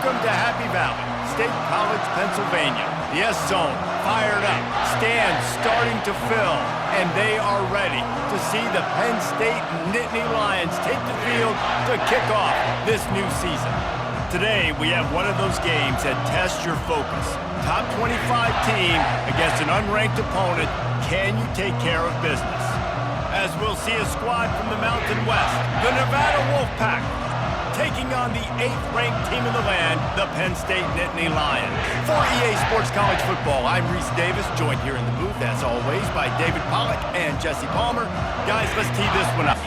Welcome to Happy Valley, State College, Pennsylvania. The S-Zone fired up, stands starting to fill, and they are ready to see the Penn State Nittany Lions take the field to kick off this new season. Today, we have one of those games that tests your focus. Top 25 team against an unranked opponent. Can you take care of business? As we'll see a squad from the Mountain West, the Nevada Wolfpack, taking on the 8th-ranked team in the land, the Penn State Nittany Lions. For EA Sports College Football, I'm Reese Davis, joined here in the booth, as always, by David Pollack and Jesse Palmer. Guys, let's tee this one up.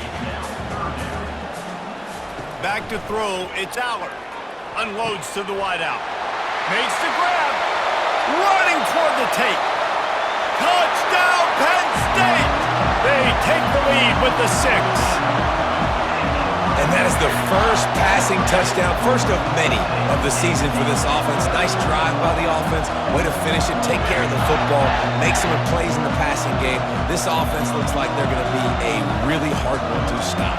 Back to throw, it's Allard. Unloads to the wideout. Makes the grab. Running toward the tape. Touchdown, Penn State! They take the lead with the 6. And that is the first passing touchdown, first of many of the season for this offense. Nice drive by the offense, way to finish it, take care of the football, make some plays in the passing game. This offense looks like they're going to be a really hard one to stop.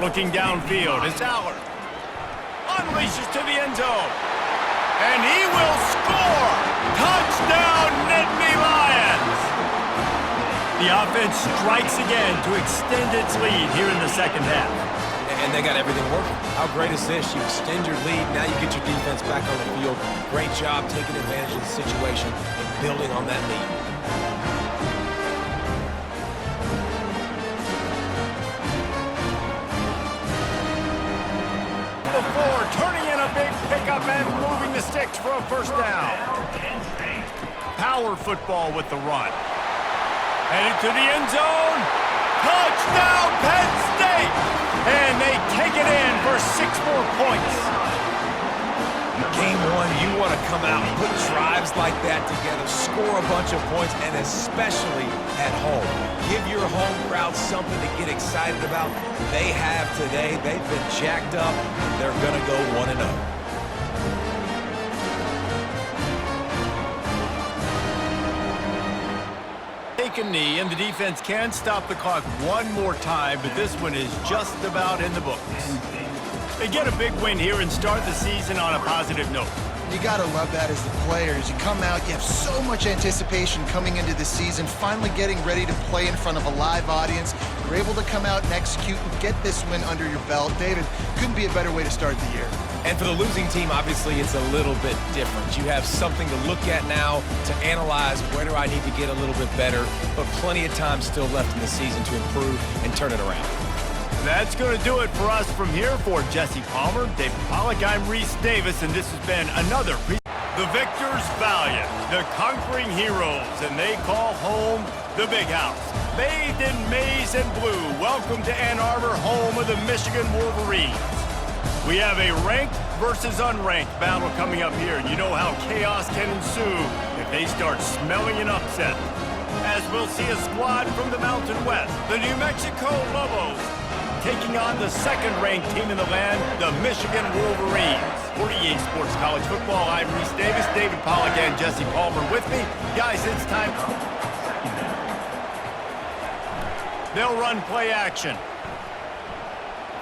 Looking downfield, it's Allard. Unleashes to the end zone. And he will score! Touchdown, Nittany Lions! The offense strikes again to extend its lead here in the second half. And they got everything working. How great is this? You extend your lead, now you get your defense back on the field. Great job taking advantage of the situation and building on that lead. Turning in a big pickup and moving the sticks for a first down. Power football with the run. Headed to the end zone. Touchdown, Penn State! And they take it in for 6 more points. Game one, you want to come out and put drives like that together, score a bunch of points, and especially at home. Give your home crowd something to get excited about. They have today. They've been jacked up, and they're going to go 1-0. Take a knee, and the defense can stop the clock one more time, but this one is just about in the books. They get a big win here and start the season on a positive note. You gotta love that as the players. You come out, you have so much anticipation coming into the season, finally getting ready to play in front of a live audience. You're able to come out and execute and get this win under your belt. David, couldn't be a better way to start the year. And for the losing team, obviously, it's a little bit different. You have something to look at now to analyze where do I need to get a little bit better, but plenty of time still left in the season to improve and turn it around. That's going to do it for us from here. For Jesse Palmer, David Pollack, I'm Reese Davis, and this has been another The victors valiant, the conquering heroes, and they call home the Big House. Bathed in maize and blue, welcome to Ann Arbor, home of the Michigan Wolverines. We have a ranked versus unranked battle coming up here. You know how chaos can ensue if they start smelling an upset. As we'll see a squad from the Mountain West, the New Mexico Lobos, taking on the 2nd-ranked team in the land, the Michigan Wolverines. For EA Sports College Football, I'm Reese Davis, David Pollack, and Jesse Palmer with me. Guys, it's time. They'll run play action.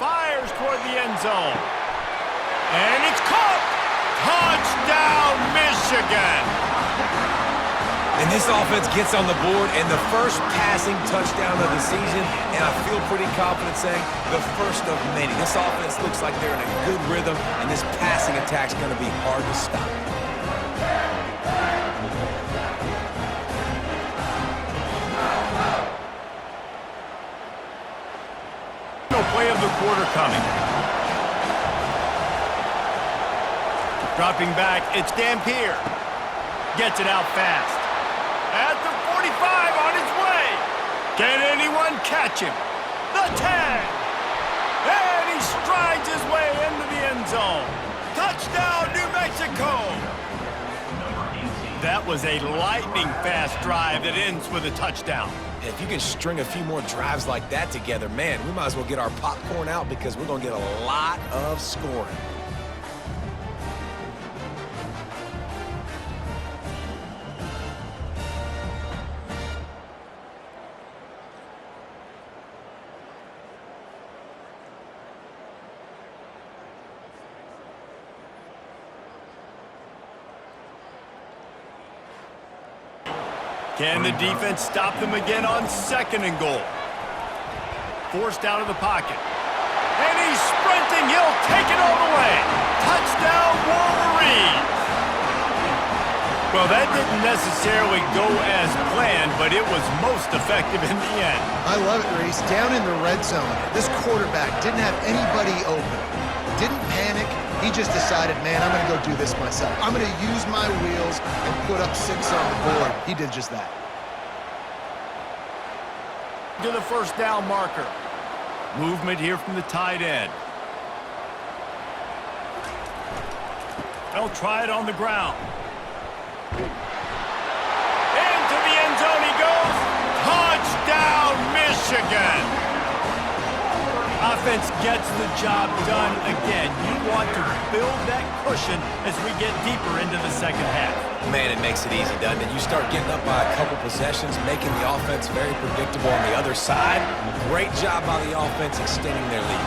Fires toward the end zone. And it's caught! Touchdown, Michigan! And this offense gets on the board, and the first passing touchdown of the season, and I feel pretty confident saying the first of many. This offense looks like they're in a good rhythm, and this passing attack's going to be hard to stop. No play of the quarter coming. Dropping back, it's Dampier. Gets it out fast. At the 45, on his way. Can anyone catch him? The 10. And he strides his way into the end zone. Touchdown, New Mexico. That was a lightning-fast drive that ends with a touchdown. And if you can string a few more drives like that together, man, we might as well get our popcorn out because we're going to get a lot of scoring. Can the defense stop them again on 2nd and goal? Forced out of the pocket. And he's sprinting. He'll take it all the way. Touchdown, Wolverines. Well, that didn't necessarily go as planned, but it was most effective in the end. I love it, Reese. Down in the red zone, this quarterback didn't have anybody open. Didn't panic. He just decided, man, I'm going to go do this myself. I'm going to use my wheels and put up 6 on the board. He did just that. To the 1st down marker. Movement here from the tight end. They'll try it on the ground. Into the end zone he goes. Touchdown, Michigan. Offense gets the job done again. You want to build that cushion as we get deeper into the 2nd half. Man, it makes it easy, doesn't it? You start getting up by a couple possessions, making the offense very predictable on the other side. Great job by the offense extending their lead.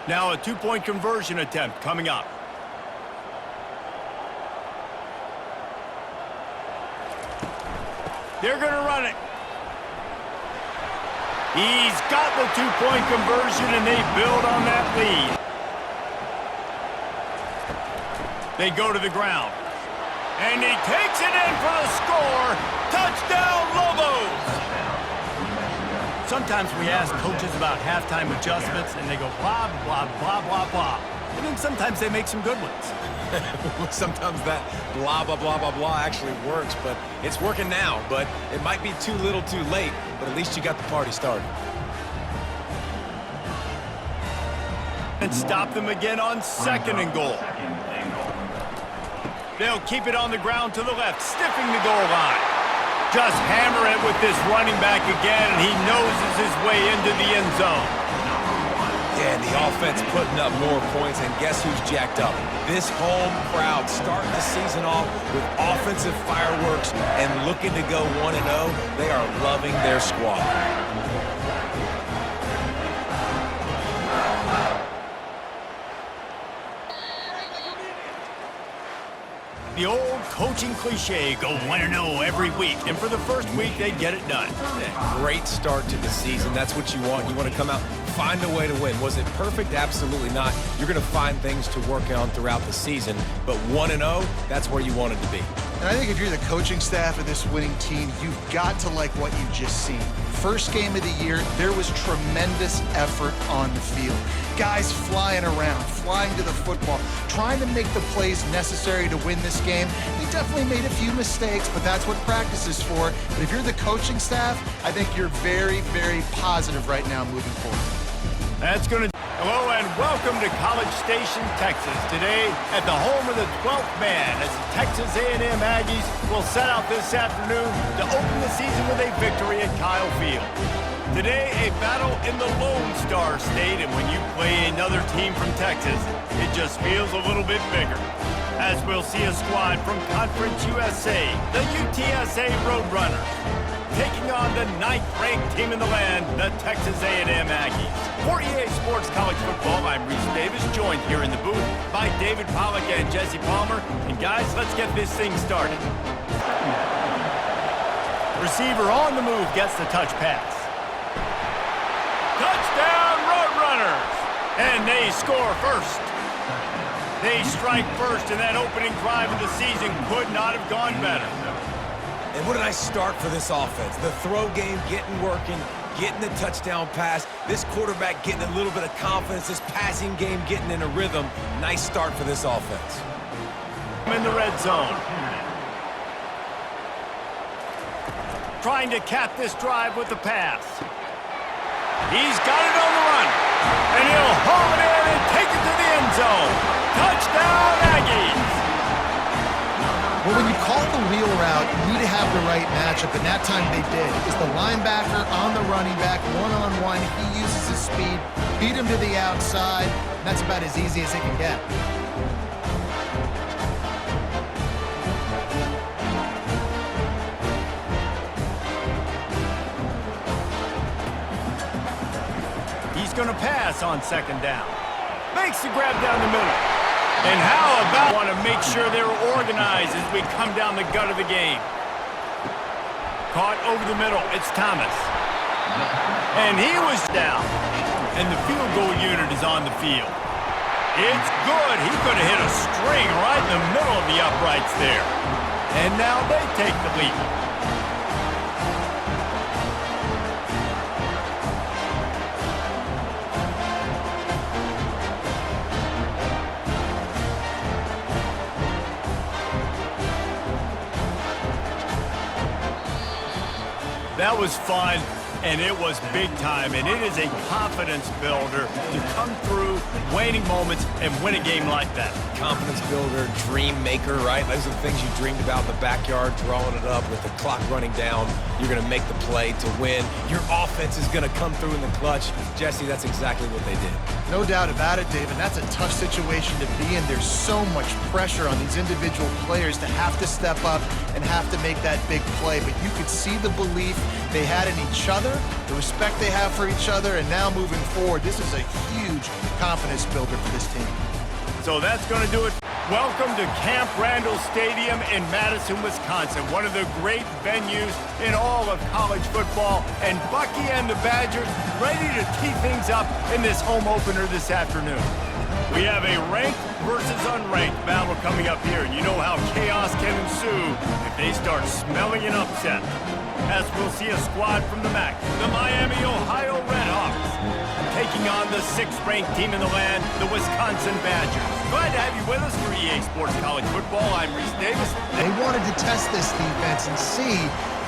Now a 2-point conversion attempt coming up. They're going to run it. He's got the 2-point conversion, and they build on that lead. They go to the ground. And he takes it in for the score. Touchdown, Lobos! Sometimes we ask coaches about halftime adjustments, and they go blah, blah, blah, blah, blah. And then sometimes they make some good ones. Sometimes that blah, blah, blah, blah, blah actually works, but it's working now. But it might be too little too late, but at least you got the party started. And stop them again on 2nd and goal. They'll keep it on the ground to the left, sniffing the goal line. Just hammer it with this running back again, and he noses his way into the end zone. Yeah, and the offense putting up more points, and guess who's jacked up? This home crowd starting the season off with offensive fireworks and looking to go 1-0. They are loving their squad. The old coaching cliche, go 1-0 every week, and for the first week, they get it done. Great start to the season. That's what you want. You want to come out, find a way to win. Was it perfect? Absolutely not. You're going to find things to work on throughout the season, but 1-0, that's where you wanted to be. And I think if you're the coaching staff of this winning team, you've got to like what you've just seen. First game of the year, there was tremendous effort on the field. Guys flying around, flying to the football, trying to make the plays necessary to win this game. They definitely made a few mistakes, but that's what practice is for. But if you're the coaching staff, I think you're very, very positive right now moving forward. That's going to... Hello and welcome to College Station, Texas. Today at the home of the 12th man as the Texas A&M Aggies will set out this afternoon to open the season with a victory at Kyle Field. Today, a battle in the Lone Star State, and when you play another team from Texas, it just feels a little bit bigger. As we'll see a squad from Conference USA, the UTSA Roadrunners, taking on the 9th-ranked team in the land, the Texas A&M Aggies. For EA Sports College Football, I'm Reese Davis, joined here in the booth by David Pollack and Jesse Palmer. And guys, let's get this thing started. Receiver on the move gets the touch pass. Touchdown, Roadrunners! And they score first. They strike first, and that opening drive of the season could not have gone better. And what a nice start for this offense. The throw game getting working, getting the touchdown pass. This quarterback getting a little bit of confidence. This passing game getting in a rhythm. Nice start for this offense. In the red zone. Trying to cap this drive with the pass. He's got it on the run. And he'll haul it in and take it to the end zone. Touchdown, Aggies! Well, when you call the wheel route, you need to have the right matchup, and that time they did. Is the linebacker on the running back, one-on-one. He uses his speed, beat him to the outside. And that's about as easy as it can get. He's going to pass on second down. Makes the grab down the middle. And how about want to make sure they're organized as we come down the gut of the game. Caught over the middle. It's Thomas. And he was down. And the field goal unit is on the field. It's good. He could have hit a string right in the middle of the uprights there. And now they take the lead. That was fun, and it was big time, and it is a confidence builder to come through waning moments and win a game like that. Confidence builder, dream maker, right? Those are the things you dreamed about in the backyard, drawing it up with the clock running down. You're going to make the play to win. Your offense is going to come through in the clutch. Jesse, that's exactly what they did. No doubt about it, Dave, and that's a tough situation to be in. There's so much pressure on these individual players to have to step up and have to make that big play, but you could see the belief they had in each other, the respect they have for each other, and now moving forward, this is a huge confidence builder for this team. So that's going to do it. Welcome to Camp Randall Stadium in Madison, Wisconsin, one of the great venues in all of college football. And Bucky and the Badgers ready to tee things up in this home opener this afternoon. We have a ranked versus unranked battle coming up here, and you know how chaos can ensue if they start smelling an upset. As we'll see a squad from the MAC, the Miami, Ohio Redhawks, taking on the 6th-ranked team in the land, the Wisconsin Badgers. Glad to have you with us for EA Sports College Football. I'm Reese Davis. They wanted to test this defense and see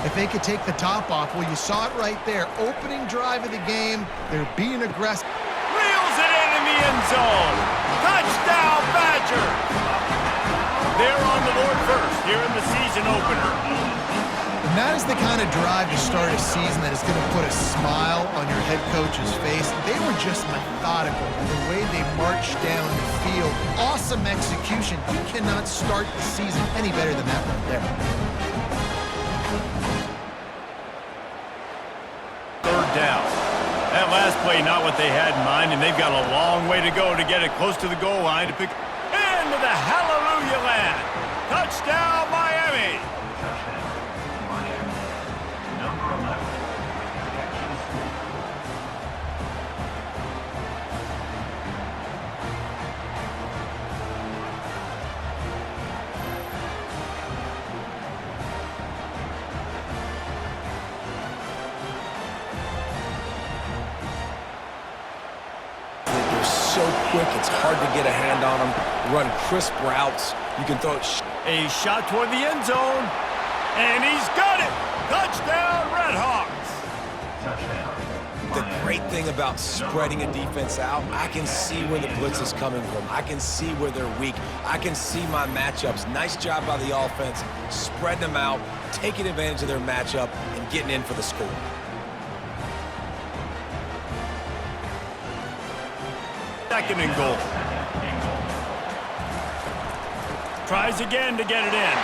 if they could take the top off. Well, you saw it right there. Opening drive of the game, they're being aggressive. Reels it in the end zone. Touchdown, Badgers! They're on the board first here in the season opener. And that is the kind of drive to start a season that is going to put a smile on your head coach's face. They were just methodical in the way they marched down the field. Awesome execution. You cannot start the season any better than that right there. Third down. That last play, not what they had in mind, and they've got a long way to go to get it close to the goal line to pick into the hallelujah land. Touchdown, Miami! So quick, it's hard to get a hand on them, run crisp routes. You can throw it. A shot toward the end zone, and he's got it! Touchdown, Redhawks! The great thing about spreading a defense out, I can see where the blitz is coming from. I can see where they're weak. I can see my matchups. Nice job by the offense, spreading them out, taking advantage of their matchup, and getting in for the score. Second and goal. Tries again to get it in.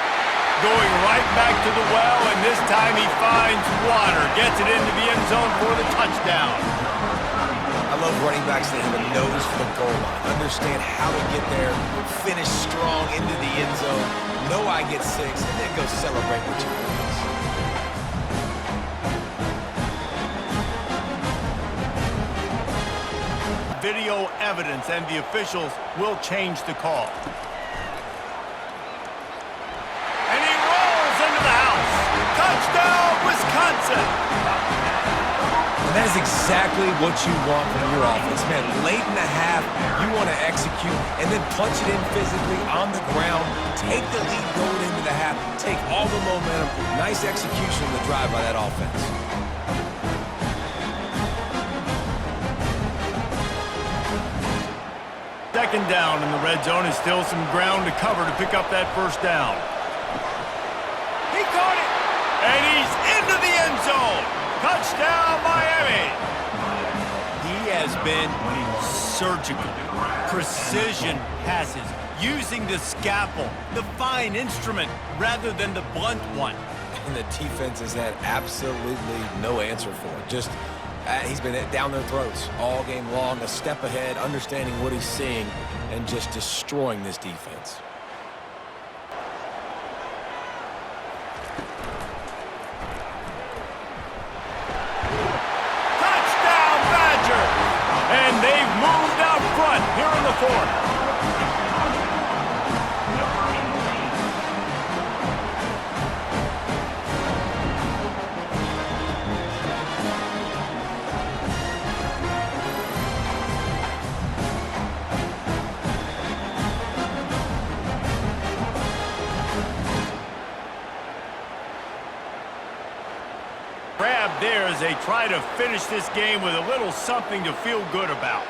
Going right back to the well, and this time he finds water. Gets it into the end zone for the touchdown. I love running backs that have a nose for the goal line. Understand how to get there, finish strong into the end zone, know I get 6, and then go celebrate with your boys. Video evidence, and the officials will change the call. And he rolls into the house. Touchdown, Wisconsin! And that is exactly what you want from your offense, man. Late in the half, you want to execute and then punch it in physically on the ground, take the lead going into the half, take all the momentum. Nice execution of the drive by that offense. Second down in the red zone is still some ground to cover to pick up that first down. Touchdown, Miami! He has been surgical. Precision passes, using the scalpel, the fine instrument, rather than the blunt one. And the defense has had absolutely no answer for it. Just, he's been down their throats all game long, a step ahead, understanding what he's seeing, and just destroying this defense. Touchdown, Badger! And they've moved out front here in the fourth. Grab there as they try to finish this game with a little something to feel good about.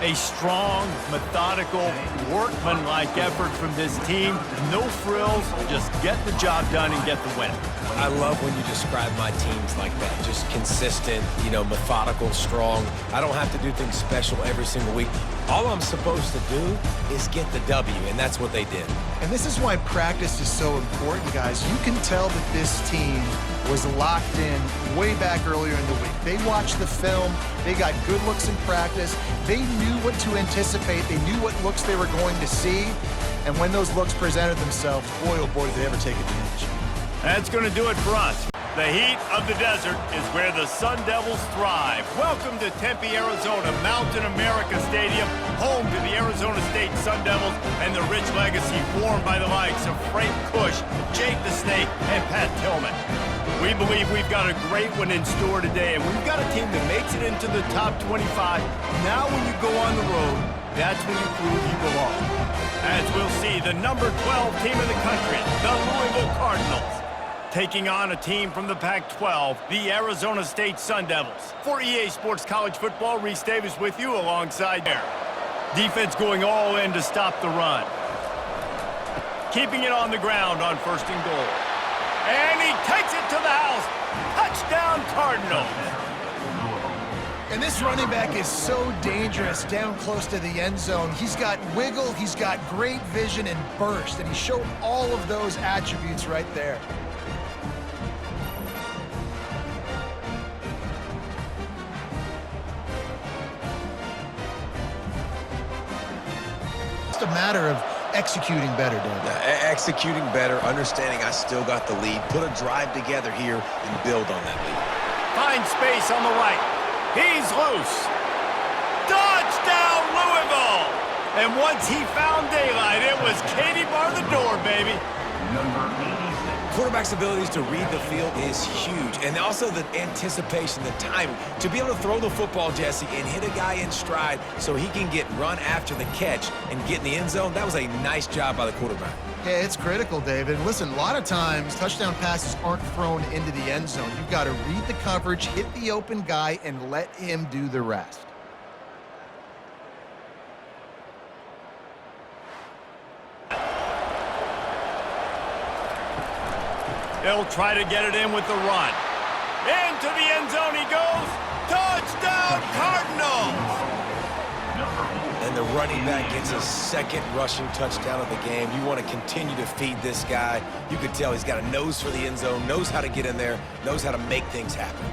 A strong, methodical, workmanlike effort from this team. No frills, just get the job done and get the win. I love when you describe my teams like that. Just consistent, you know, methodical, strong. I don't have to do things special every single week. All I'm supposed to do is get the W, and that's what they did. And this is why practice is so important, guys. You can tell that this team was locked in way back earlier in the week. They watched the film. They got good looks in practice. They knew what to anticipate. They knew what looks they were going to see. And when those looks presented themselves, boy, oh boy, did they ever take advantage. That's going to do it for us. The heat of the desert is where the Sun Devils thrive. Welcome to Tempe, Arizona, Mountain America Stadium, home to the Arizona State Sun Devils and the rich legacy formed by the likes of Frank Kush, Jake the Snake, and Pat Tillman. We believe we've got a great one in store today, and we've got a team that makes it into the top 25. Now when you go on the road, that's when you prove you belong. As we'll see, the number 12 team in the country, the Louisville Cardinals, taking on a team from the Pac-12, the Arizona State Sun Devils. For EA Sports College Football, Reese Davis with you alongside there. Defense going all in to stop the run. Keeping it on the ground on 1st and goal. And he takes it to the house. Touchdown, Cardinals. And this running back is so dangerous down close to the end zone. He's got wiggle, he's got great vision and burst, and he showed all of those attributes right there. It's a matter of executing better, David. Executing better, understanding I still got the lead, put a drive together here and build on that lead. Find space on the right. He's loose. Touchdown, Louisville! And once he found daylight, it was Katie bar the door, baby. Quarterback's abilities to read the field is huge, and also the anticipation, the timing. To be able to throw the football, Jesse, and hit a guy in stride so he can get run after the catch and get in the end zone, that was a nice job by the quarterback. Yeah, it's critical, David. Listen, a lot of times touchdown passes aren't thrown into the end zone. You've got to read the coverage, hit the open guy, and let him do the rest. He'll try to get it in with the run. Into the end zone he goes. Touchdown, Cardinals! And the running back gets his second rushing touchdown of the game. You want to continue to feed this guy. You could tell he's got a nose for the end zone, knows how to get in there, knows how to make things happen.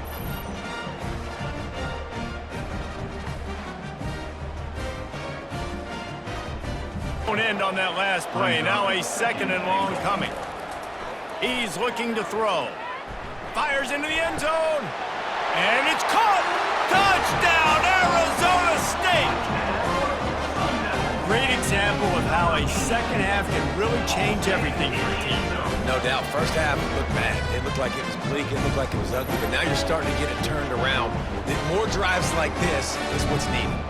End on that last play. Now a 2nd and long coming. He's looking to throw. Fires into the end zone. And it's caught. Touchdown, Arizona State. Great example of how a second half can really change everything for a team. No doubt. First half, it looked bad. It looked like it was bleak. It looked like it was ugly. But now you're starting to get it turned around. More drives like this is what's needed.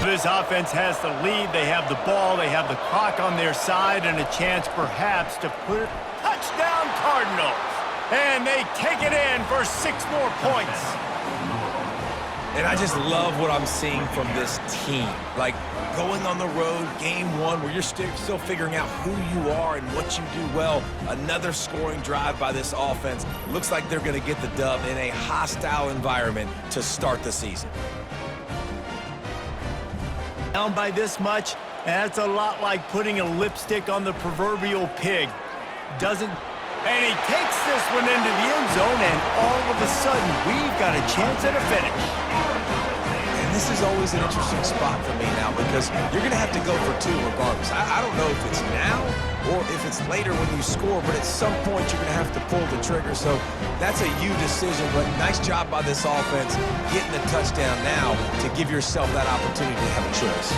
This offense has the lead. They have the ball. They have the clock on their side and a chance perhaps to put it. Touchdown, Cardinals. And they take it in for 6 more points. And I just love what I'm seeing from this team. Like, going on the road, game one, where you're still figuring out who you are and what you do well. Another scoring drive by this offense. Looks like they're going to get the dub in a hostile environment to start the season. Down by this much, that's a lot like putting a lipstick on the proverbial pig. And he takes this one into the end zone, and all of a sudden, we've got a chance at a finish. And this is always an interesting spot for me now because you're going to have to go for two regardless. I don't know if it's now or if it's later when you score, but at some point you're going to have to pull the trigger. So that's a you decision, but nice job by this offense getting the touchdown now to give yourself that opportunity to have a choice.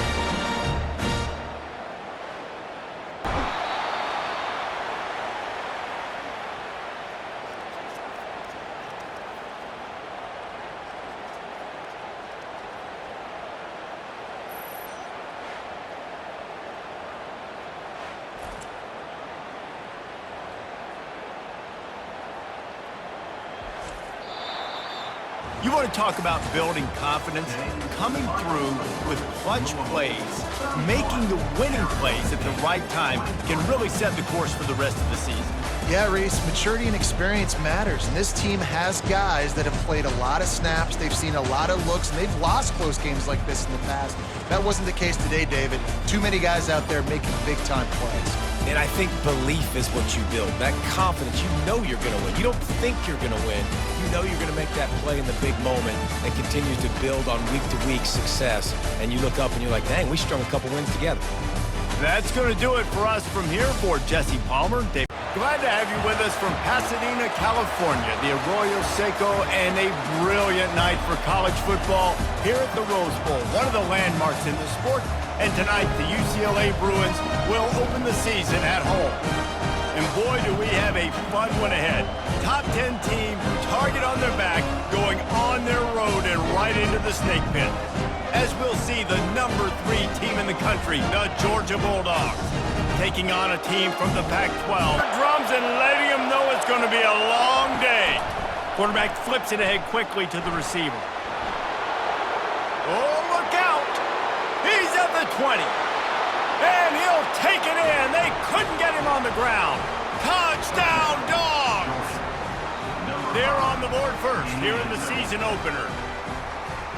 You want to talk about building confidence? Coming through with clutch plays, making the winning plays at the right time can really set the course for the rest of the season. Yeah, Reese, maturity and experience matters, and this team has guys that have played a lot of snaps, they've seen a lot of looks, and they've lost close games like this in the past. That wasn't the case today, David. Too many guys out there making big-time plays. And I think belief is what you build. That confidence, you know you're going to win. You don't think you're going to win. You know you're going to make that play in the big moment and continue to build on week-to-week success. And you look up and you're like, dang, we strung a couple wins together. That's going to do it for us from here for Jesse Palmer. Dave, glad to have you with us from Pasadena, California, the Arroyo Seco, and a brilliant night for college football here at the Rose Bowl, one of the landmarks in the sport. And tonight, the UCLA Bruins will open the season at home. And boy, do we have a fun one ahead. Top 10 team, target on their back, going on their road and right into the snake pit. As we'll see the number 3 team in the country, the Georgia Bulldogs, taking on a team from the Pac-12. Drums and letting them know it's going to be a long day. Quarterback flips it ahead quickly to the receiver. Oh, look out! He's at the 20. And he'll take it in. They couldn't get him on the ground. Touchdown, Dogs! They're on the board first here in the season opener.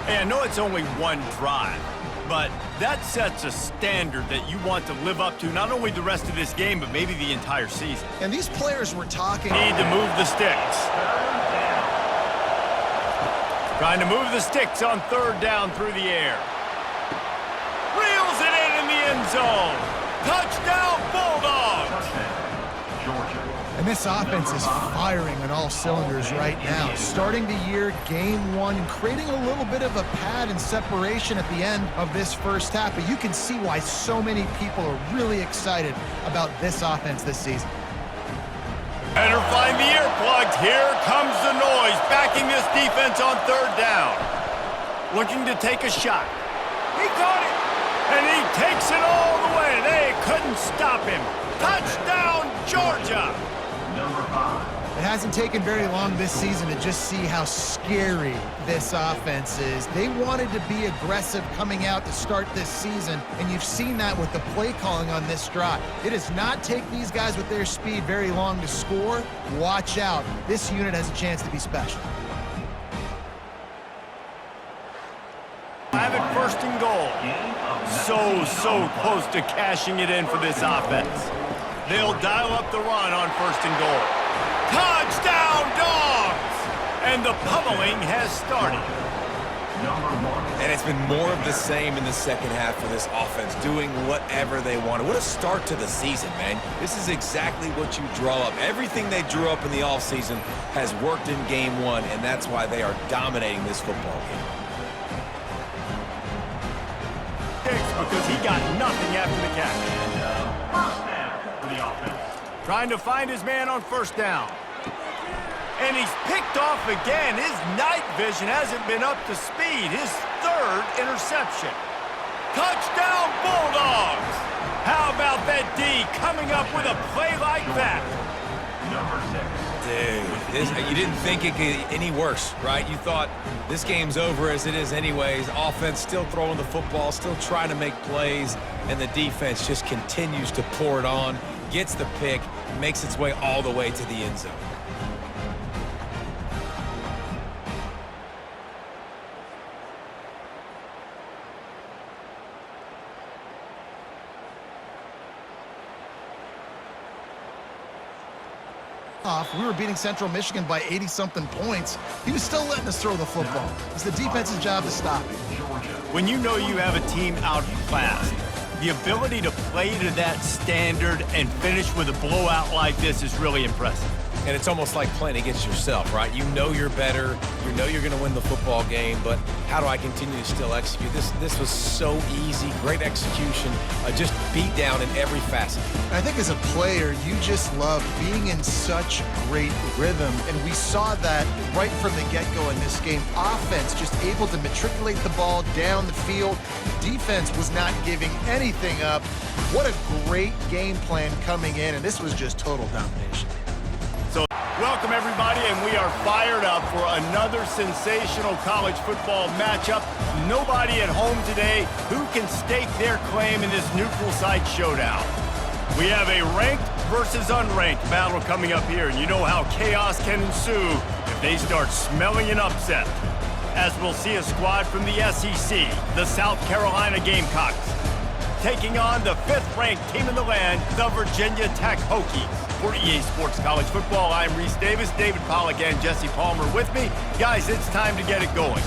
Hey, I know it's only one drive, but that sets a standard that you want to live up to not only the rest of this game, but maybe the entire season. And these players were talking... Need to move the sticks. Trying to move the sticks on third down through the air. Reels it in the end zone. Touchdown, Bulldogs! And this offense is firing on all cylinders right now. Starting the year, game one, and creating a little bit of a pad and separation at the end of this first half. But you can see why so many people are really excited about this offense this season. Better find the earplugs. Here comes the noise, backing this defense on third down. Looking to take a shot. He caught it, and he takes it all the way. They couldn't stop him. Touchdown, Georgia! It hasn't taken very long this season to just see how scary this offense is. They wanted to be aggressive coming out to start this season, and you've seen that with the play calling on this drive. It does not take these guys with their speed very long to score. Watch out. This unit has a chance to be special. Have it first and goal. So close to cashing it in for this offense. They'll dial up the run on first and goal. Touchdown, Dogs! And the pummeling has started. And it's been more of the same in the second half for this offense, doing whatever they wanted. What a start to the season, man. This is exactly what you draw up. Everything they drew up in the offseason has worked in game one, and that's why they are dominating this football game. Because he got nothing after the catch. First down for the offense. Trying to find his man on first down. And he's picked off again. His night vision hasn't been up to speed. His third interception. Touchdown, Bulldogs! How about that D coming up with a play like that? Dude, you didn't think it could get any worse, right? You thought this game's over as it is anyways. Offense still throwing the football, still trying to make plays, and the defense just continues to pour it on, gets the pick, makes its way all the way to the end zone. We were beating Central Michigan by 80-something points. He was still letting us throw the football. It's the defense's job to stop it. When you know you have a team outclassed, the ability to play to that standard and finish with a blowout like this is really impressive. And it's almost like playing against yourself, right? You know you're better. You know you're going to win the football game, but how do I continue to still execute? This was so easy, great execution, just beat down in every facet. I think as a player, you just love being in such great rhythm, and we saw that right from the get-go in this game. Offense just able to matriculate the ball down the field. Defense was not giving anything up. What a great game plan coming in, and this was just total domination. So welcome everybody, and we are fired up for another sensational college football matchup. Nobody at home today who can stake their claim in this neutral site showdown. We have a ranked versus unranked battle coming up here, and you know how chaos can ensue if they start smelling an upset. As we'll see a squad from the SEC, the South Carolina Gamecocks, taking on the 5th-ranked team in the land, the Virginia Tech Hokies. For EA Sports College Football, I'm Reese Davis, David Pollack, and Jesse Palmer with me. Guys, it's time to get it going.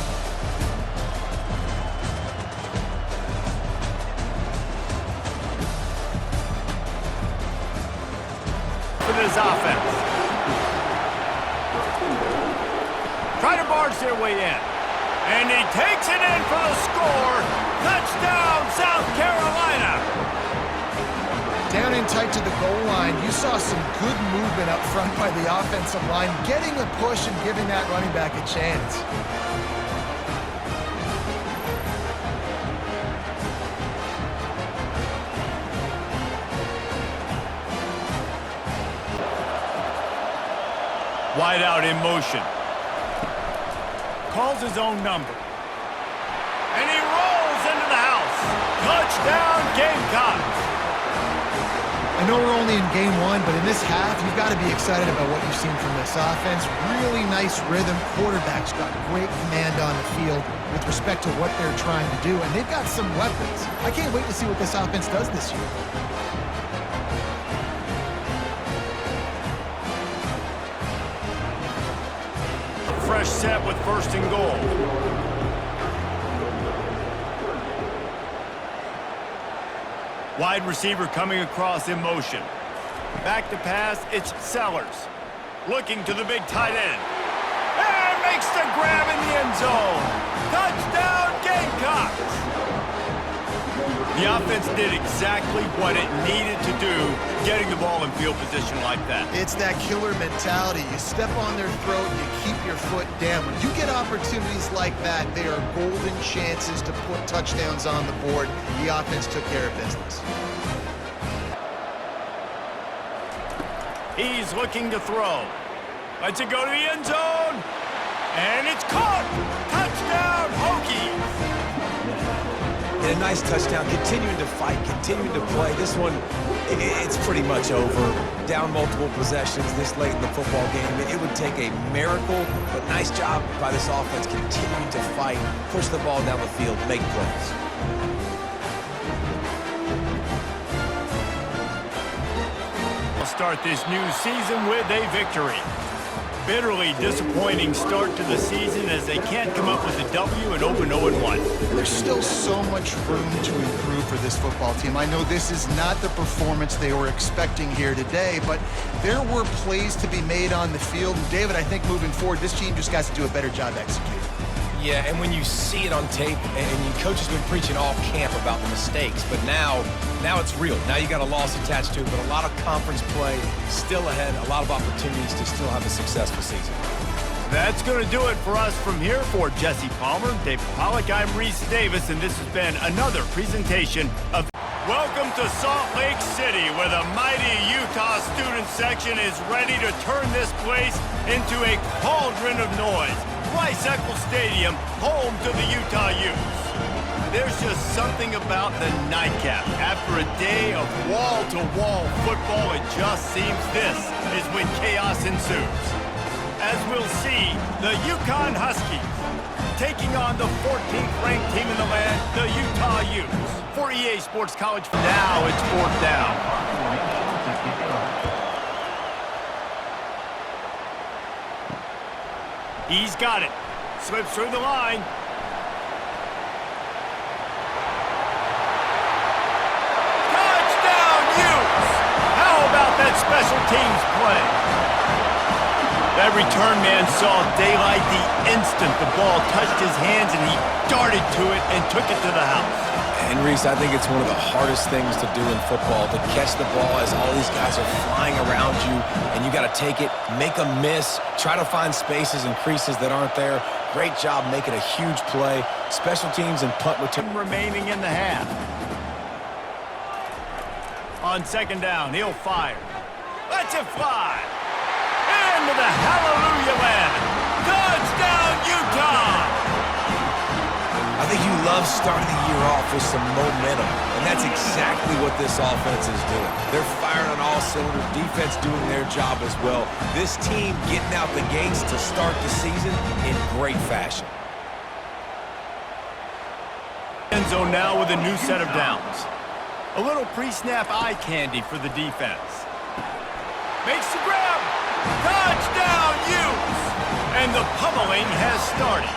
For this offense. Try to barge their way in. And he takes it in for the score. Touchdown, South Carolina. Down in tight to the goal line, you saw some good movement up front by the offensive line, getting a push and giving that running back a chance. Wide out in motion. Calls his own number. And he rolls into the house. Touchdown, Gamecocks. I know we're only in game one, but in this half, you've got to be excited about what you've seen from this offense. Really nice rhythm. Quarterback's got great command on the field with respect to what they're trying to do, and they've got some weapons. I can't wait to see what this offense does this year. A fresh set with 1st and goal. Wide receiver coming across in motion. Back to pass, it's Sellers. Looking to the big tight end. And makes the grab in the end zone. Touchdown, Gamecocks! The offense did exactly what it needed to do, getting the ball in field position like that. It's that killer mentality. You step on their throat, you keep your foot down. When you get opportunities like that, they are golden chances to put touchdowns on the board. The offense took care of business. He's looking to throw. Lets it go to the end zone. And it's caught! Touchdown, Hokies! And a nice touchdown, continuing to fight, continuing to play. This one, it's pretty much over. Down multiple possessions this late in the football game. It would take a miracle, but nice job by this offense continuing to fight, push the ball down the field, make plays. We'll start this new season with a victory. Bitterly disappointing start to the season as they can't come up with a W and open 0-1. There's still so much room to improve for this football team. I know this is not the performance they were expecting here today, but there were plays to be made on the field. And David, I think moving forward, this team just got to do a better job executing. Yeah, and when you see it on tape, and your coach has been preaching all camp about the mistakes, but now it's real. Now you got a loss attached to it, but a lot of conference play still ahead, a lot of opportunities to still have a successful season. That's going to do it for us from here. For Jesse Palmer, David Pollack, I'm Reese Davis, and this has been another presentation of Welcome to Salt Lake City, where the mighty Utah students student section is ready to turn this place into a cauldron of noise. Rice-Eccles Stadium, home to the Utah Utes. There's just something about the nightcap. After a day of wall-to-wall football, it just seems this is when chaos ensues. As we'll see, the Yukon Huskies taking on the 14th ranked team in the land, the Utah Utes. For EA Sports College, now it's fourth down. He's got it. Slips through the line. Touchdown, Utes! How about that special teams play? That return man saw daylight the instant the ball touched his hands, and he darted to it and took it to the house. And Reese, I think it's one of the hardest things to do in football, to catch the ball as all these guys are flying around you, and you got to take it, make a miss, try to find spaces and creases that aren't there. Great job making a huge play. Special teams and punt return Remaining in the half. On second down, he'll fire. Let's it fly. Into the hallelujah land. Touchdown, Utah! I think you love starting the year off with some momentum, and that's exactly what this offense is doing. They're firing on all cylinders, defense doing their job as well. This team getting out the gates to start the season in great fashion. End zone now with a new set of downs. A little pre-snap eye candy for the defense. Makes the grab. Touchdown, Utes! And the pummeling has started.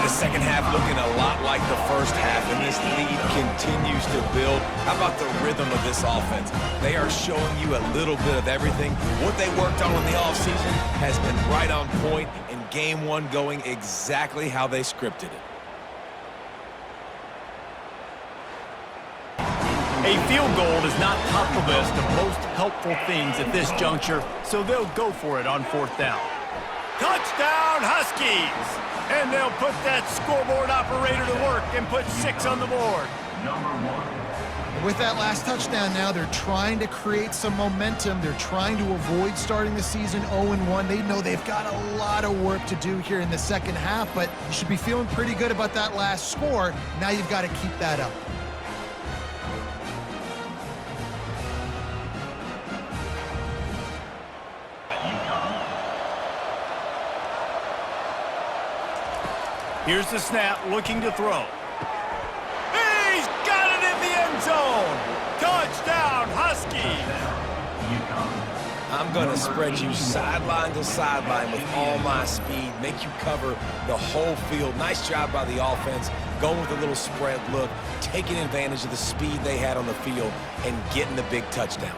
The second half looking a lot like the first half, and this lead continues to build. How about the rhythm of this offense? They are showing you a little bit of everything. What they worked on in the offseason has been right on point, and game one going exactly how they scripted it. A field goal does not top the list of most helpful things at this juncture, so they'll go for it on fourth down. Touchdown, Huskies! And they'll put that scoreboard operator to work and put 6 on the board. With that last touchdown now, they're trying to create some momentum. They're trying to avoid starting the season 0-1. They know they've got a lot of work to do here in the second half, but you should be feeling pretty good about that last score. Now you've got to keep that up. Here's the snap, looking to throw. He's got it in the end zone! Touchdown, Huskies! I'm going to spread you sideline to sideline with all my speed, make you cover the whole field. Nice job by the offense, going with a little spread look, taking advantage of the speed they had on the field, and getting the big touchdown.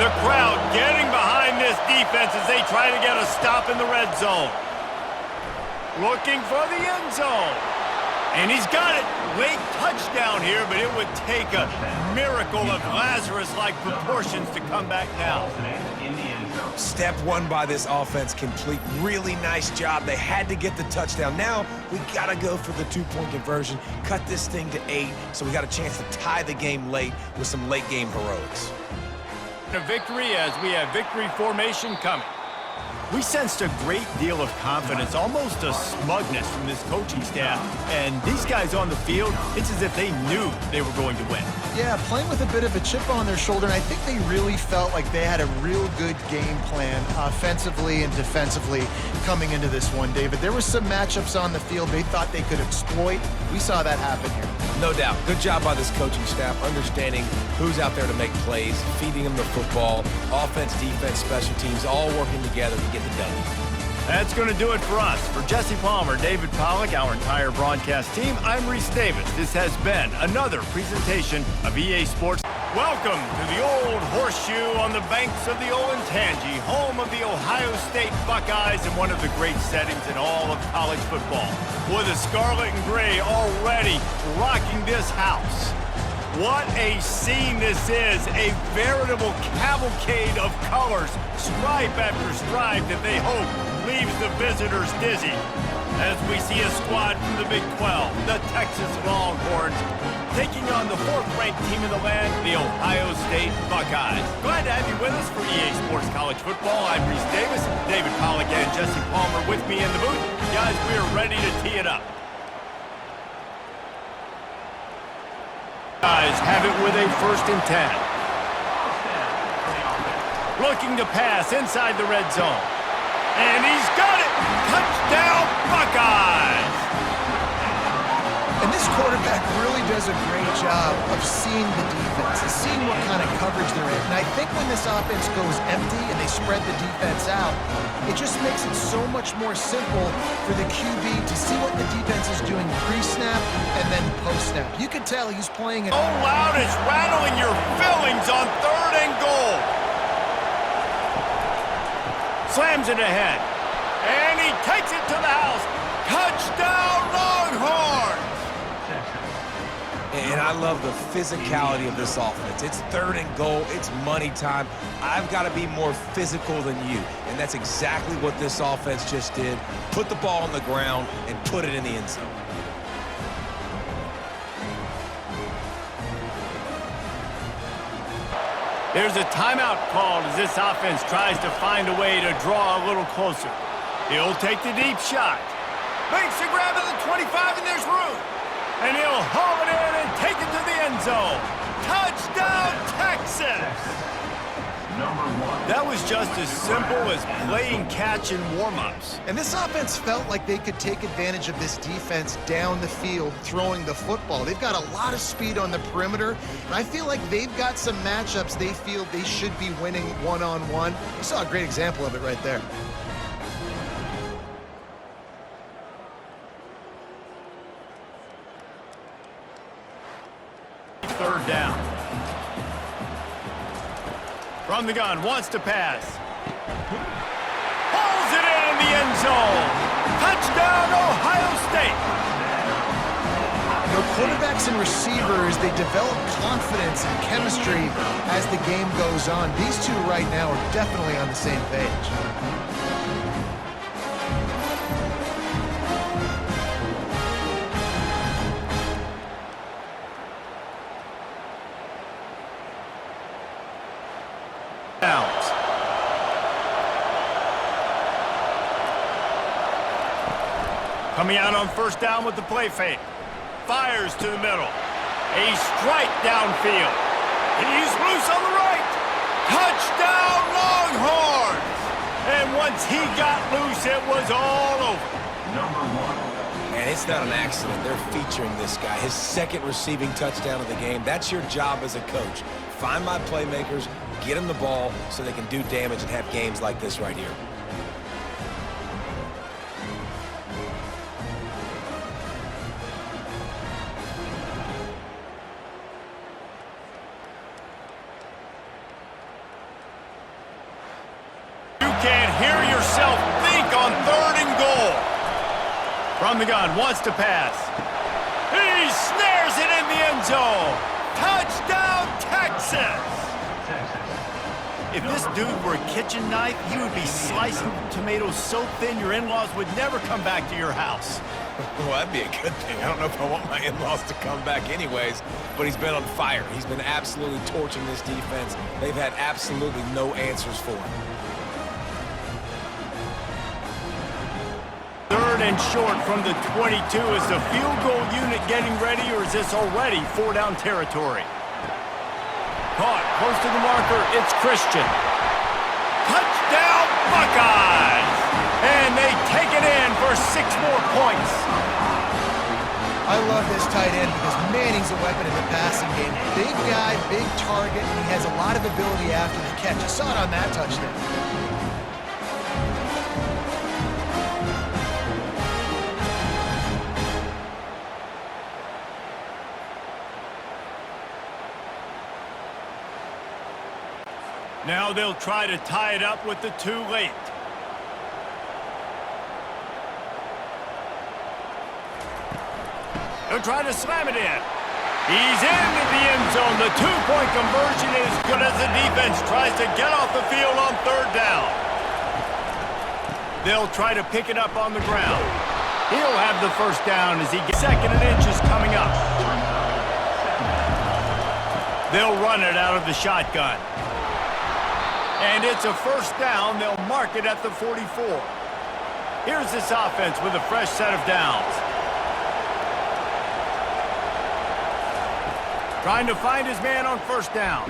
The crowd getting behind this defense as they try to get a stop in the red zone. Looking for the end zone. And he's got it. Late touchdown here, but it would take a miracle of Lazarus-like proportions to come back now. Step one by this offense complete. Really nice job. They had to get the touchdown. Now we got to go for the two-point conversion, cut this thing to 8, so we got a chance to tie the game late with some late-game heroics. A victory as we have victory formation coming. We sensed a great deal of confidence, almost a smugness from this coaching staff. And these guys on the field, it's as if they knew they were going to win. Yeah, playing with a bit of a chip on their shoulder, and I think they really felt like they had a real good game plan offensively and defensively coming into this one, David. There were some matchups on the field they thought they could exploit. We saw that happen here. No doubt. Good job by this coaching staff, understanding who's out there to make plays, feeding them the football, offense, defense, special teams, all working together to get the W. That's going to do it for us. For Jesse Palmer, David Pollack, our entire broadcast team, I'm Reese Davis. This has been another presentation of EA Sports. Welcome to the Old Horseshoe on the banks of the Olentangy, home of the Ohio State Buckeyes and one of the great settings in all of college football. With the scarlet and gray already rocking this house. What a scene this is, a veritable cavalcade of colors, stripe after stripe that they hope leaves the visitors dizzy. As we see a squad from the Big 12, the Texas Longhorns, taking on the 4th-ranked team in the land, the Ohio State Buckeyes. Glad to have you with us for EA Sports College Football. I'm Reese Davis, David Pollack and Jesse Palmer with me in the booth. Guys, we are ready to tee it up. Guys have it with a 1st and 10. Looking to pass inside the red zone. And he's got it! Touchdown, Buckeyes! And this quarterback really does a great job of seeing the defense and seeing what kind of coverage they're in. And I think when this offense goes empty and they spread the defense out, it just makes it so much more simple for the QB to see what the defense is doing pre-snap and then post-snap. You can tell he's playing it. So loud it's rattling your fillings on 3rd and goal. Slams it ahead. And he takes it to the house. Touchdown, Longhorns! And I love the physicality of this offense. It's 3rd and goal. It's money time. I've got to be more physical than you. And that's exactly what this offense just did. Put the ball on the ground and put it in the end zone. There's a timeout called as this offense tries to find a way to draw a little closer. He'll take the deep shot. Makes the grab at the 25, and there's room. And he'll haul it in and take it to the end zone. Touchdown, Texas! That was just as simple as playing catch in warm-ups. And this offense felt like they could take advantage of this defense down the field throwing the football. They've got a lot of speed on the perimeter, and I feel like they've got some matchups they feel they should be winning one-on-one. You saw a great example of it right there. Third down. From the gun, wants to pass. Pulls it in the end zone. Touchdown, Ohio State. You know, quarterbacks and receivers, they develop confidence and chemistry as the game goes on. These two right now are definitely on the same page. Coming out on 1st down with the play fake. Fires to the middle. A strike downfield. He's loose on the right. Touchdown, Longhorns! And once he got loose, it was all over. And it's not an accident. They're featuring this guy. His 2nd receiving touchdown of the game. That's your job as a coach. Find my playmakers, get them the ball so they can do damage and have games like this right here. From the gun, wants to pass. He snares it in the end zone. Touchdown, Texas! If this dude were a kitchen knife, he would be slicing tomatoes so thin your in-laws would never come back to your house. Well, that'd be a good thing. I don't know if I want my in-laws to come back anyways, but he's been on fire. He's been absolutely torching this defense. They've had absolutely no answers for him. 3rd and short from the 22. Is the field goal unit getting ready, or is this already 4-down territory? Caught close to the marker. It's Christian. Touchdown, Buckeyes! And they take it in for 6 more points. I love this tight end because Manning's a weapon in the passing game. Big guy, big target, and he has a lot of ability after the catch. You saw it on that touchdown. Now they'll try to tie it up with the 2 late. They'll try to slam it in. He's into the end zone. The 2-point conversion is good as the defense tries to get off the field on 3rd down. They'll try to pick it up on the ground. He'll have the 1st down as he gets 2nd and inches coming up. They'll run it out of the shotgun. And it's a first down. They'll mark it at the 44. Here's this offense with a fresh set of downs. Trying to find his man on first down.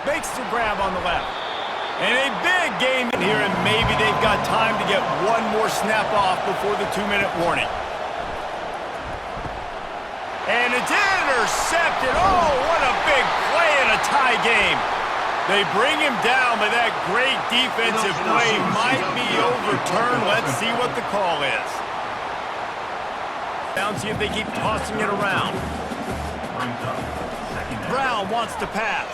Makes the grab on the left. And a big game in here, and maybe they've got time to get one more snap off before the 2-minute warning. And it's intercepted. Oh, what a big play in a tie game. They bring him down, but that great defensive play might be overturned. Let's see what the call is. Down, see if they keep tossing it around. Brown wants to pass.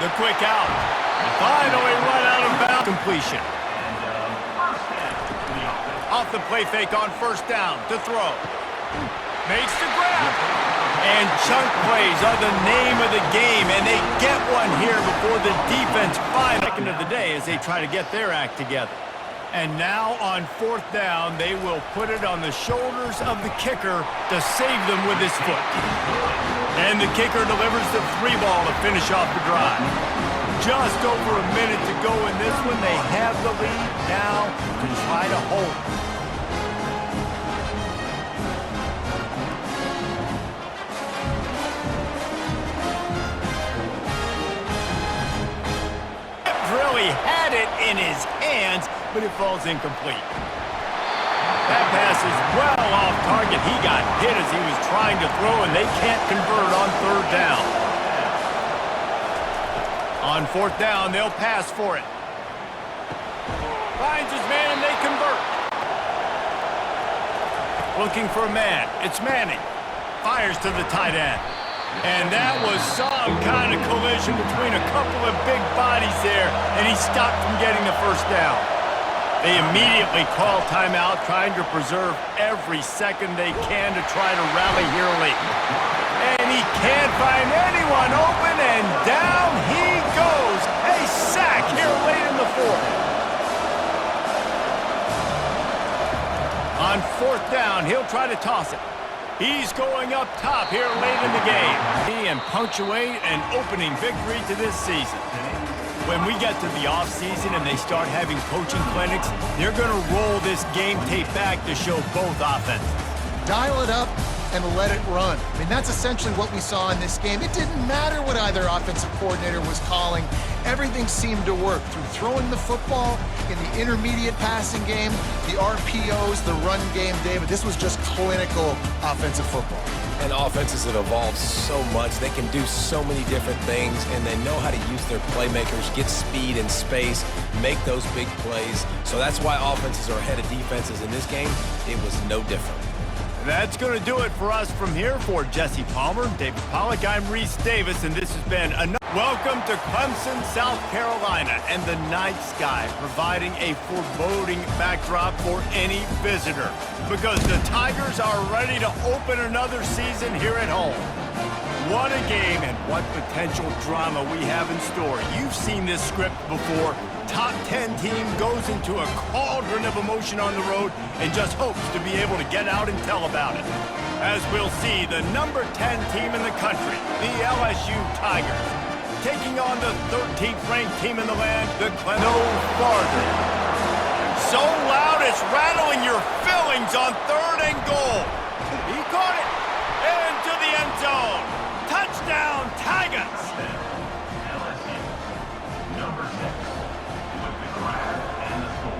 The quick out. Finally run out of bounds. Completion. Off the play fake on first down to throw. Makes the grab. And chunk plays are the name of the game, and they get one here before the defense finds second of the day as they try to get their act together. And now on fourth down, they will put it on the shoulders of the kicker to save them with his foot. And the kicker delivers the 3-ball to finish off the drive. Just over a minute to go in this one. They have the lead now to try to hold it. Really had it in his hands, but it falls incomplete. That pass is well off target. He got hit as he was trying to throw, and they can't convert on third down. On fourth down, they'll pass for it. Finds his man, and they convert. Looking for a man. It's Manning. Fires to the tight end. And that was some kind of collision between a couple of big bodies there, and he stopped from getting the first down. They immediately call timeout, trying to preserve every second they can to try to rally here late. And he can't find anyone open, and down he goes. A sack here late in the fourth. On fourth down, he'll try to toss it. He's going up top here late in the game. And punctuate an opening victory to this season. When we get to the offseason and they start having coaching clinics, they're going to roll this game tape back to show both offenses. Dial it up and let it run. I mean, that's essentially what we saw in this game. It didn't matter what either offensive coordinator was calling. Everything seemed to work through throwing the football in the intermediate passing game, the RPOs, the run game. David, this was just clinical offensive football. And offenses have evolved so much. They can do so many different things, and they know how to use their playmakers, get speed and space, make those big plays. So that's why offenses are ahead of defenses in this game. It was no different. That's going to do it for us from here. For Jesse Palmer, David Pollack, I'm Reese Davis, and this has been another. Welcome to Clemson, South Carolina, and the night sky providing a foreboding backdrop for any visitor, because the Tigers are ready to open another season here at home. What a game, and what potential drama we have in store. You've seen this script before. Top 10 team goes into a cauldron of emotion on the road and just hopes to be able to get out and tell about it. As we'll see, the number 10 team in the country, the LSU Tigers, taking on the 13th ranked team in the land, the Clemson. No farther. So loud it's rattling your fillings on third and goal. He caught it into the end zone. Touchdown, Tigers. LSU, number 6, with the grab and the score.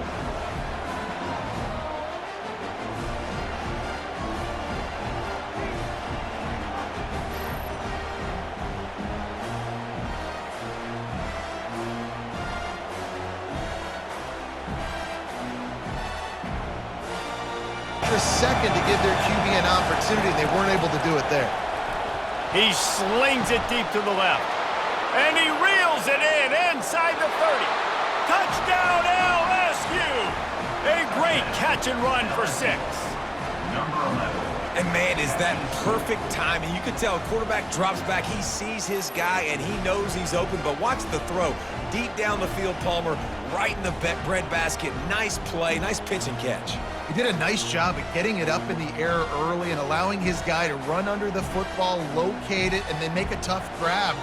A second to give their QB an opportunity. They weren't able to do it there. He slings it deep to the left. And he reels it in inside the 30. Touchdown, LSU! A great catch and run for 6. Number 11. And man, is that perfect timing. You can tell quarterback drops back. He sees his guy, and he knows he's open. But watch the throw. Deep down the field, Palmer, right in the bread basket. Nice play, nice pitch and catch. He did a nice job at getting it up in the air early and allowing his guy to run under the football, locate it, and then make a tough grab.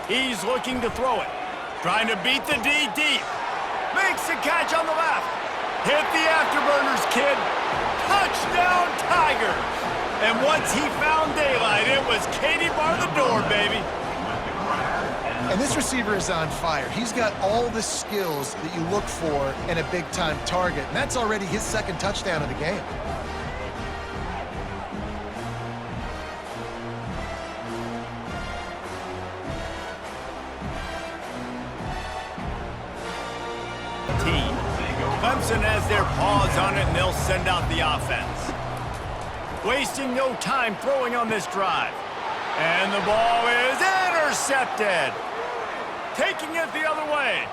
He's looking to throw it. Trying to beat the D deep. Makes the catch on the left. Hit the afterburners, kid. Touchdown, Tigers. And once he found daylight, it was Katie bar the door, baby. And this receiver is on fire. He's got all the skills that you look for in a big-time target. And that's already his second touchdown of the game. Clemson has their paws on it, and they'll send out the offense. Wasting no time throwing on this drive. And the ball is intercepted. Taking it the other way.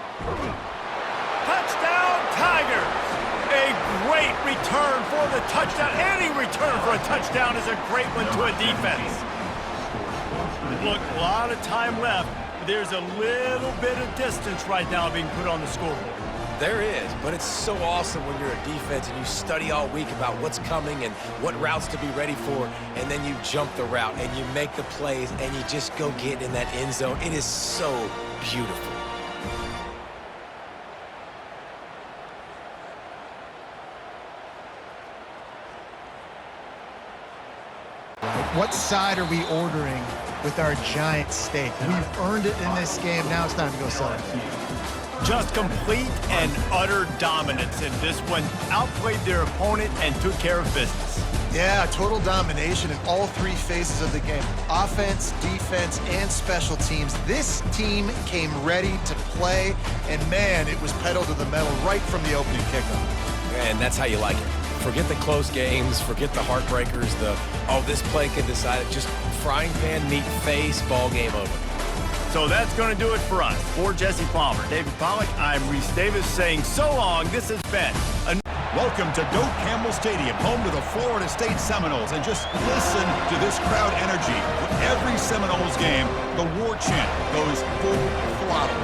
Touchdown, Tigers. A great return for the touchdown. Any return for a touchdown is a great one to a defense. Look, a lot of time left. There's a little bit of distance right now being put on the scoreboard. There is, but it's so awesome when you're a defense and you study all week about what's coming and what routes to be ready for, and then you jump the route and you make the plays and you just go get in that end zone. It is so beautiful. What side are we ordering with our giant steak? We've earned it in this game. Now it's time to go sell it. Just complete and utter dominance in this one. Outplayed their opponent and took care of business. Yeah, total domination in all three phases of the game. Offense, defense, and special teams. This team came ready to play, and man, it was pedal to the metal right from the opening kickoff. And that's how you like it. Forget the close games, forget the heartbreakers, this play can decide it. Just frying pan, meat face, ball game over. So that's going to do it for us. For Jesse Palmer, David Pollack, I'm Reese Davis saying so long. This has been Welcome to Doak Campbell Stadium, home to the Florida State Seminoles. And just listen to this crowd energy. For every Seminoles game, the war chant goes full throttle.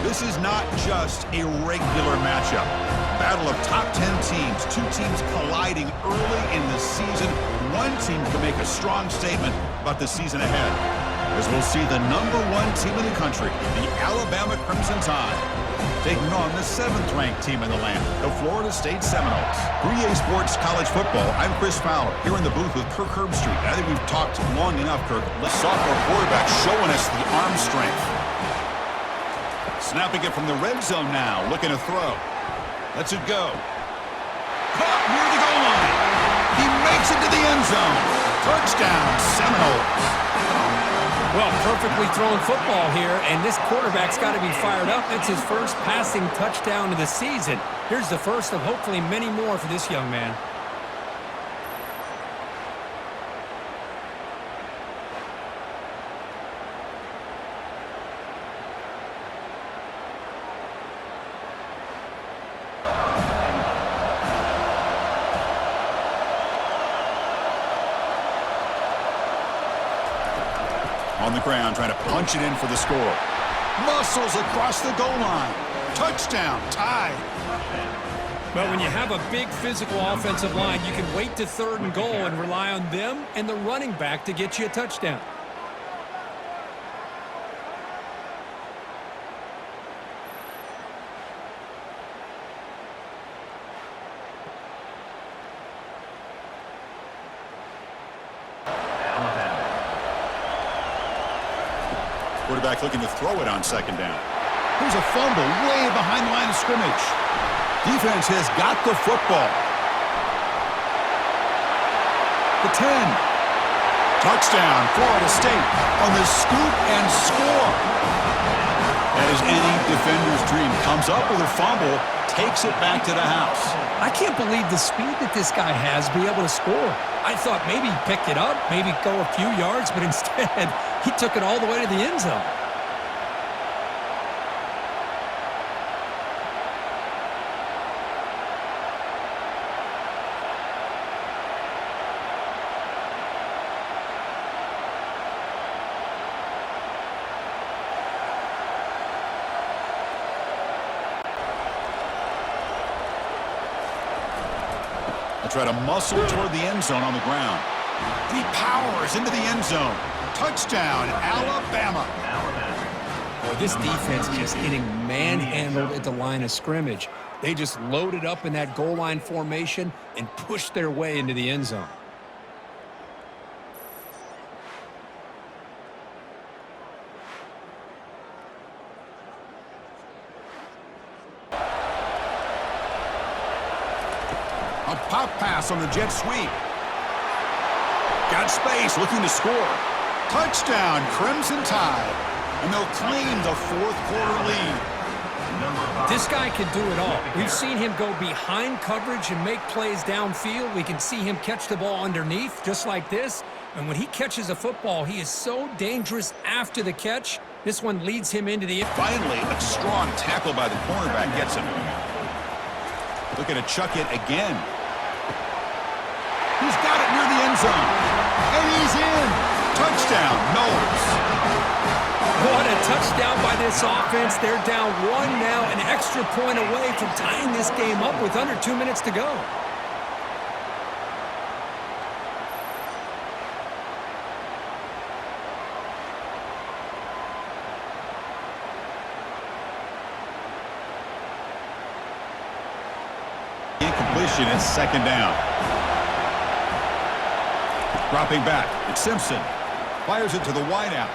This is not just a regular matchup. Battle of top 10 teams, two teams colliding early in the season. One team can make a strong statement about the season ahead, as we'll see the #1 team in the country, the Alabama Crimson Tide, taking on the 7th-ranked team in the land, the Florida State Seminoles. 3A Sports College Football, I'm Chris Fowler, here in the booth with Kirk Herbstreit. I think we've talked long enough, Kirk. Sophomore quarterback showing us the arm strength. Snapping it from the red zone now, looking to throw. Lets it go. Caught near the goal line. He makes it to the end zone. Touchdown, Seminoles. Well, perfectly thrown football here, and this quarterback's got to be fired up. It's his first passing touchdown of the season. Here's the first of hopefully many more for this young man. On the ground, trying to punch it in for the score. Muscles across the goal line. Touchdown, Tide. But when you have a big physical offensive line, you can wait to 3rd and goal and rely on them and the running back to get you a touchdown. Quarterback looking to throw it on 2nd down. Here's a fumble way behind the line of scrimmage. Defense has got the football. The 10. Touchdown, Florida State on the scoop and score. That is any defender's dream. Comes up with a fumble, takes it back to the house. I can't believe the speed that this guy has to be able to score. I thought maybe he picked it up, maybe go a few yards, but instead he took it all the way to the end zone. try to muscle toward the end zone on the ground. And he powers into the end zone. Touchdown, Alabama. Boy, this defense just getting manhandled at the line of scrimmage. They just loaded up in that goal line formation and pushed their way into the end zone. A pop pass on the jet sweep. Got space, looking to score. Touchdown, Crimson Tide. And they'll claim the fourth quarter lead. This guy can do it all. We've seen him go behind coverage and make plays downfield. We can see him catch the ball underneath, just like this. And when he catches a football, he is so dangerous after the catch. This one leads him into the... Finally, a strong tackle by the cornerback gets him. Looking to chuck it again. He's got it near the end zone. And he's in. Touchdown, Knowles. What a touchdown by this offense. They're down 1 now, an extra point away from tying this game up with under 2 minutes to go. Incompletion, it's second down. Dropping back, it's Simpson. Fires it to the wideout.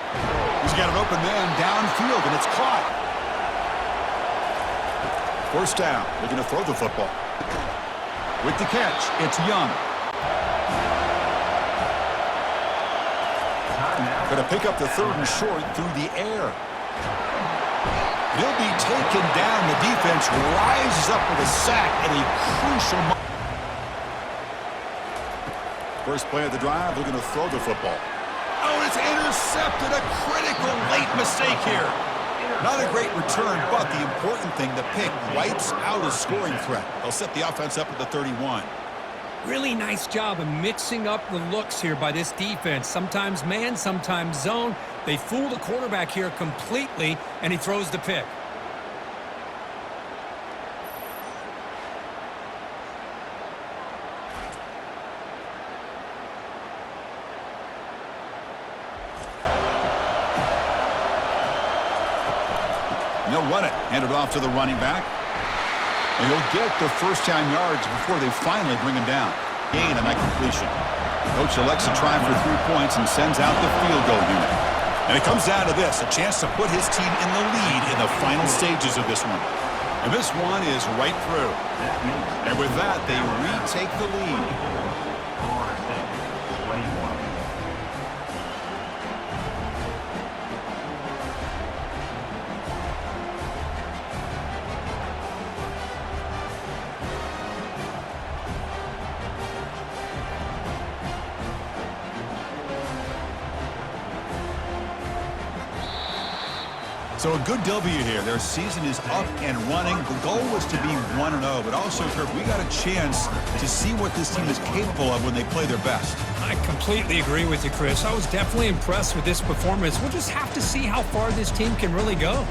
He's got an open man downfield, and it's caught. First down, looking to throw the football. With the catch, it's Young. Going to pick up the 3rd and short through the air. He'll be taken down. The defense rises up with a sack at a crucial moment. First play of the drive, looking to throw the football. Oh, it's intercepted. A critical late mistake here. Not a great return, but the important thing, the pick wipes out a scoring threat. They'll set the offense up at the 31. Really nice job of mixing up the looks here by this defense. Sometimes man, sometimes zone. They fool the quarterback here completely, and he throws the pick. And they'll run it. Hand it off to the running back. And he'll get the first-down yards before they finally bring him down. Gain on that completion. Coach elects to try for 3 points and sends out the field goal unit. And it comes down to this, a chance to put his team in the lead in the final stages of this one. And this one is right through. And with that, they retake the lead. So a good W here. Their season is up and running. The goal was to be 1-0, but also, Kirk, we got a chance to see what this team is capable of when they play their best. I completely agree with you, Chris. I was definitely impressed with this performance. We'll just have to see how far this team can really go.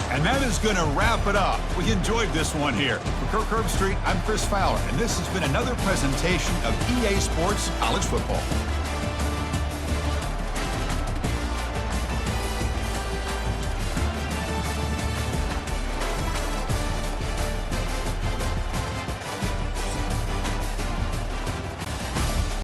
And that is going to wrap it up. We enjoyed this one here. For Kirk Herbstreit, I'm Chris Fowler, and this has been another presentation of EA Sports College Football.